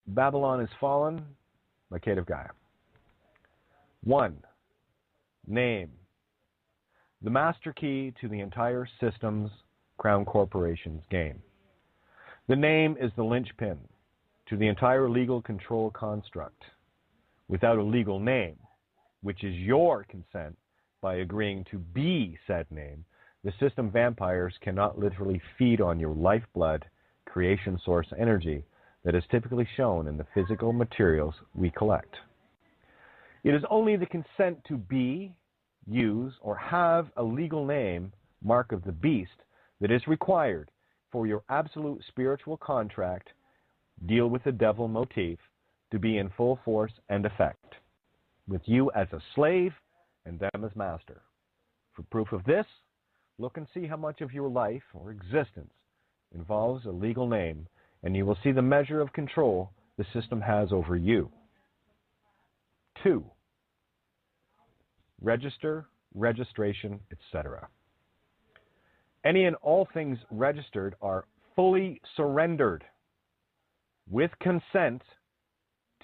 Babylon is Fallen by Kate of Gaia. 1. Name. The master key to the entire system's Crown Corporation's game. The name is the linchpin to the entire legal control construct. Without a legal name, which is your consent by agreeing to be said name, the system vampires cannot literally feed on your lifeblood, creation source energy that is typically shown in the physical materials we collect. It is only the consent to be, use, or have a legal name, mark of the beast, that is required for your absolute spiritual contract, deal with the devil motif, to be in full force and effect, with you as a slave and them as master. For proof of this, look and see how much of your life or existence involves a legal name, and you will see the measure of control the system has over you. 2. Register, registration, etc. Any and all things registered are fully surrendered with consent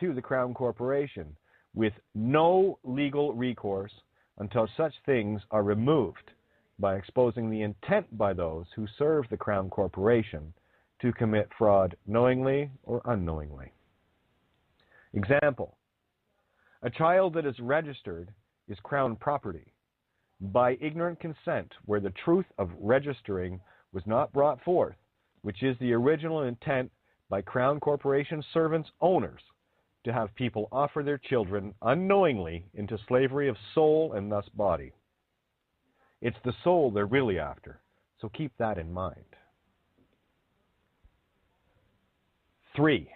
to the Crown Corporation, with no legal recourse until such things are removed by exposing the intent by those who serve the Crown Corporation to commit fraud knowingly or unknowingly. Example: a child that is registered is Crown property by ignorant consent, where the truth of registering was not brought forth, which is the original intent by Crown Corporation servants' owners to have people offer their children unknowingly into slavery of soul and thus body. It's the soul they're really after, so keep that in mind. 3.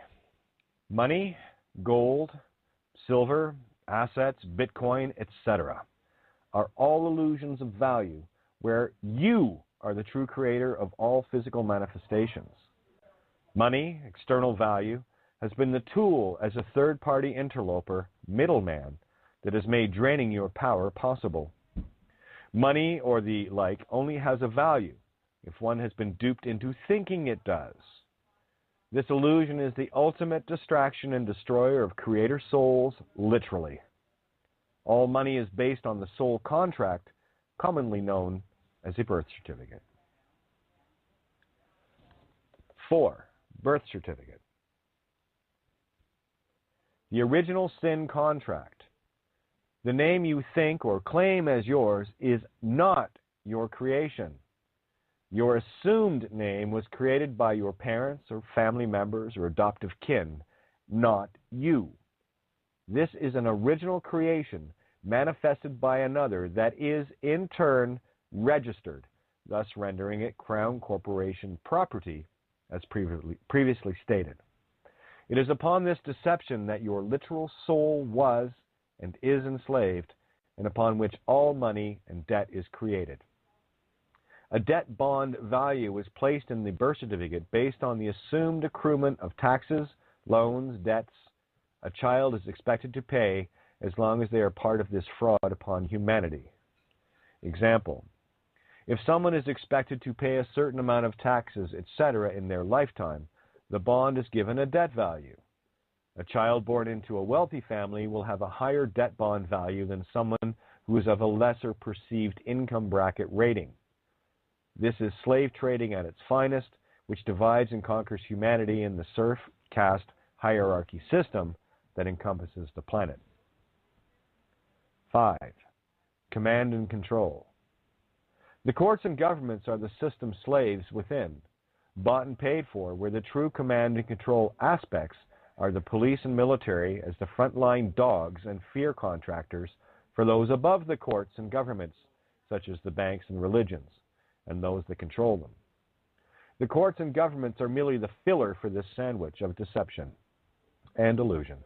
Money, gold, silver, assets, Bitcoin, etc. are all illusions of value where you are the true creator of all physical manifestations. Money, external value, has been the tool as a third-party interloper, middleman, that has made draining your power possible. Money or the like only has a value if one has been duped into thinking it does. This illusion is the ultimate distraction and destroyer of creator souls, literally. All money is based on the soul contract, commonly known as a birth certificate. 4. Birth certificate. The original sin contract. The name you think or claim as yours is not your creation. Your assumed name was created by your parents or family members or adoptive kin, not you. This is an original creation manifested by another that is, in turn, registered, thus rendering it Crown Corporation property, as previously stated. It is upon this deception that your literal soul was and is enslaved, and upon which all money and debt is created. A debt bond value is placed in the birth certificate based on the assumed accruement of taxes, loans, debts a child is expected to pay as long as they are part of this fraud upon humanity. Example: if someone is expected to pay a certain amount of taxes, etc. in their lifetime, the bond is given a debt value. A child born into a wealthy family will have a higher debt bond value than someone who is of a lesser perceived income bracket rating. This is slave trading at its finest, which divides and conquers humanity in the serf caste hierarchy system that encompasses the planet. 5. Command and control. The courts and governments are the system slaves within, bought and paid for, where the true command and control aspects are the police and military as the frontline dogs and fear contractors for those above the courts and governments, such as the banks and religions, and those that control them. The courts and governments are merely the filler for this sandwich of deception and illusion.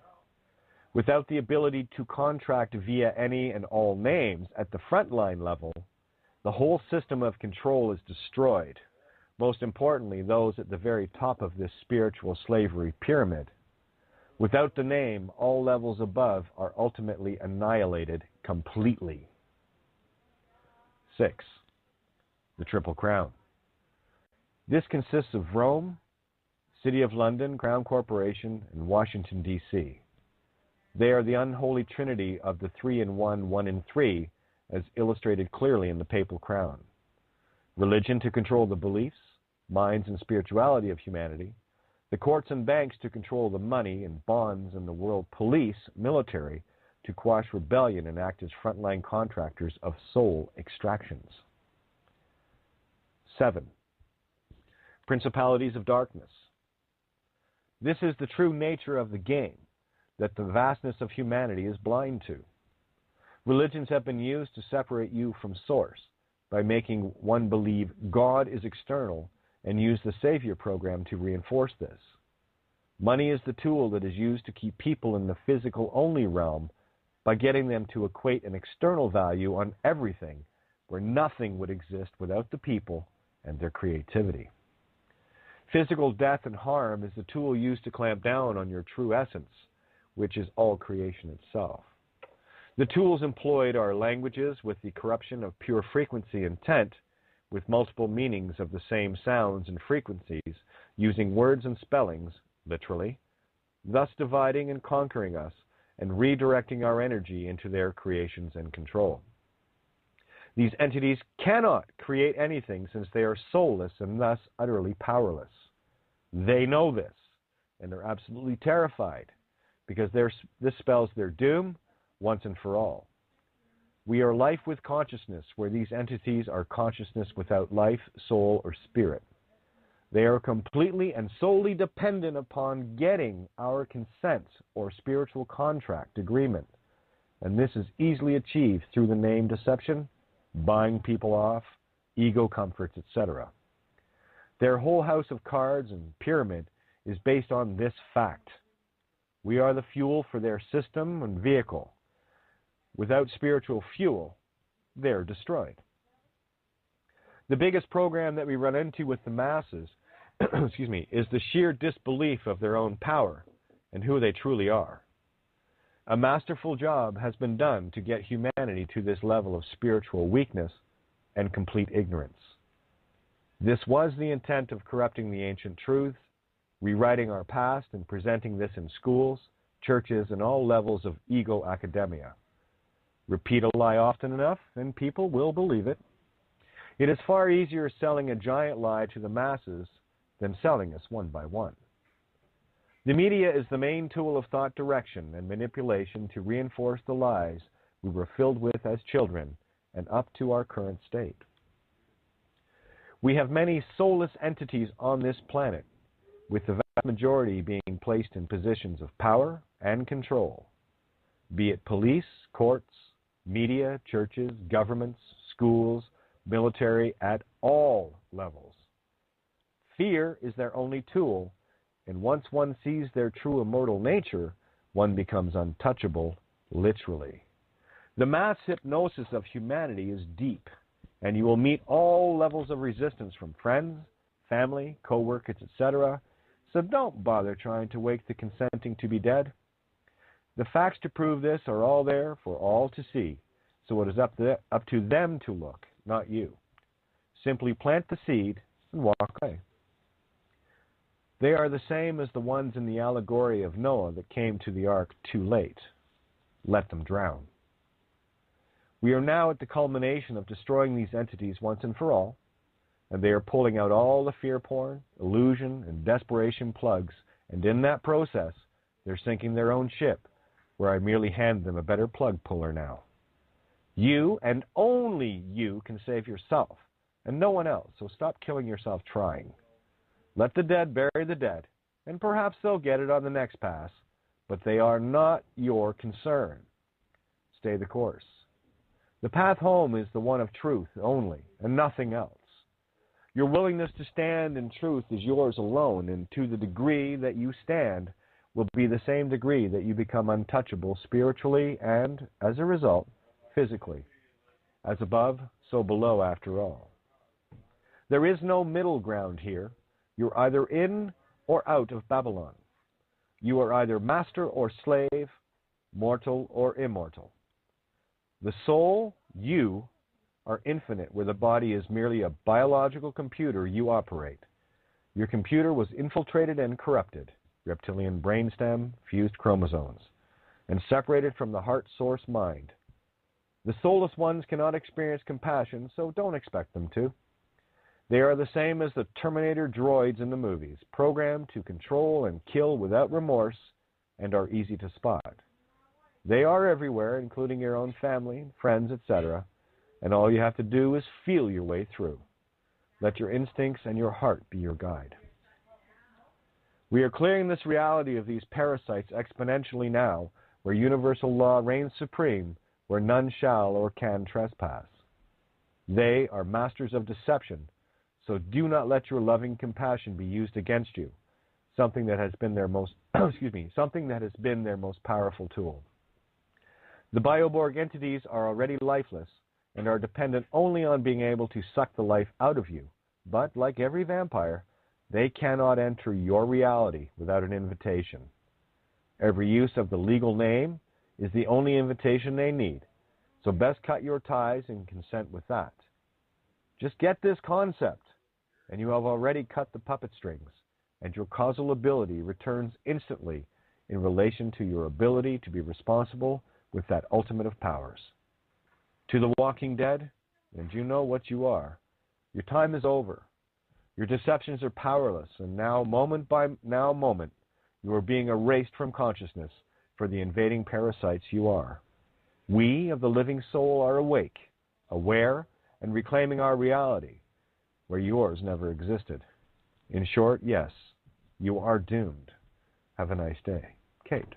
Without the ability to contract via any and all names at the frontline level, the whole system of control is destroyed. Most importantly, those at the very top of this spiritual slavery pyramid. Without the name, all levels above are ultimately annihilated completely. 6. The Triple Crown. This consists of Rome, City of London, Crown Corporation, and Washington, D.C. They are the unholy trinity of the 3-in-1, 1-in-3, as illustrated clearly in the papal crown. Religion to control the beliefs, minds, and spirituality of humanity, the courts and banks to control the money and bonds, and the world police, military, to quash rebellion and act as frontline contractors of soul extractions. 7. Principalities of darkness. This is the true nature of the game that the vastness of humanity is blind to. Religions have been used to separate you from source by making one believe God is external and use the Savior program to reinforce this. Money is the tool that is used to keep people in the physical-only realm by getting them to equate an external value on everything where nothing would exist without the people and their creativity. Physical death and harm is the tool used to clamp down on your true essence, which is all creation itself. The tools employed are languages with the corruption of pure frequency intent, with multiple meanings of the same sounds and frequencies, using words and spellings, literally, thus dividing and conquering us and redirecting our energy into their creations and control. These entities cannot create anything since they are soulless and thus utterly powerless. They know this, and are absolutely terrified, because this spells their doom once and for all. We are life with consciousness, where these entities are consciousness without life, soul, or spirit. They are completely and solely dependent upon getting our consent or spiritual contract agreement, and this is easily achieved through the name deception, buying people off, ego comforts, etc. Their whole house of cards and pyramid is based on this fact. We are the fuel for their system and vehicle. Without spiritual fuel, they're destroyed. The biggest program that we run into with the masses is the sheer disbelief of their own power and who they truly are. A masterful job has been done to get humanity to this level of spiritual weakness and complete ignorance. This was the intent of corrupting the ancient truths, rewriting our past, and presenting this in schools, churches, and all levels of ego academia. Repeat a lie often enough, and people will believe it. It is far easier selling a giant lie to the masses than selling us one by one. The media is the main tool of thought direction and manipulation to reinforce the lies we were filled with as children and up to our current state. We have many soulless entities on this planet, with the vast majority being placed in positions of power and control, be it police, courts, media, churches, governments, schools, military, at all levels. Fear is their only tool, and once one sees their true immortal nature, one becomes untouchable, literally. The mass hypnosis of humanity is deep, and you will meet all levels of resistance from friends, family, co-workers, etc., so don't bother trying to wake the consenting to be dead. The facts to prove this are all there for all to see, so it is up to them to look, not you. Simply plant the seed and walk away. They are the same as the ones in the allegory of Noah that came to the ark too late. Let them drown. We are now at the culmination of destroying these entities once and for all, and they are pulling out all the fear porn, illusion, and desperation plugs, and in that process, they're sinking their own ship, where I merely hand them a better plug puller now. You, and only you, can save yourself, and no one else, so stop killing yourself trying. Let the dead bury the dead, and perhaps they'll get it on the next pass, but they are not your concern. Stay the course. The path home is the one of truth only, and nothing else. Your willingness to stand in truth is yours alone, and to the degree that you stand will be the same degree that you become untouchable spiritually and, as a result, physically. As above, so below after all. There is no middle ground here. You're either in or out of Babylon. You are either master or slave, mortal or immortal. The soul, you, are infinite, where the body is merely a biological computer you operate. Your computer was infiltrated and corrupted, reptilian brainstem, fused chromosomes, and separated from the heart source mind. The soulless ones cannot experience compassion, so don't expect them to. They are the same as the Terminator droids in the movies, programmed to control and kill without remorse, and are easy to spot. They are everywhere, including your own family, friends, etc., and all you have to do is feel your way through. Let your instincts and your heart be your guide. We are clearing this reality of these parasites exponentially now, where universal law reigns supreme, where none shall or can trespass. They are masters of deception, so do not let your loving compassion be used against you, something that has been their most something that has been their most powerful tool. The Bioborg entities are already lifeless and are dependent only on being able to suck the life out of you, but like every vampire, they cannot enter your reality without an invitation. Every use of the legal name is the only invitation they need, so best cut your ties and consent with that. Just get this concept, and you have already cut the puppet strings, and your causal ability returns instantly in relation to your ability to be responsible with that ultimate of powers. To the walking dead, and you know what you are, your time is over. Your deceptions are powerless, and now, moment by moment, you are being erased from consciousness for the invading parasites you are. We of the living soul are awake, aware, and reclaiming our reality, where yours never existed. In short, yes, you are doomed. Have a nice day. Kate.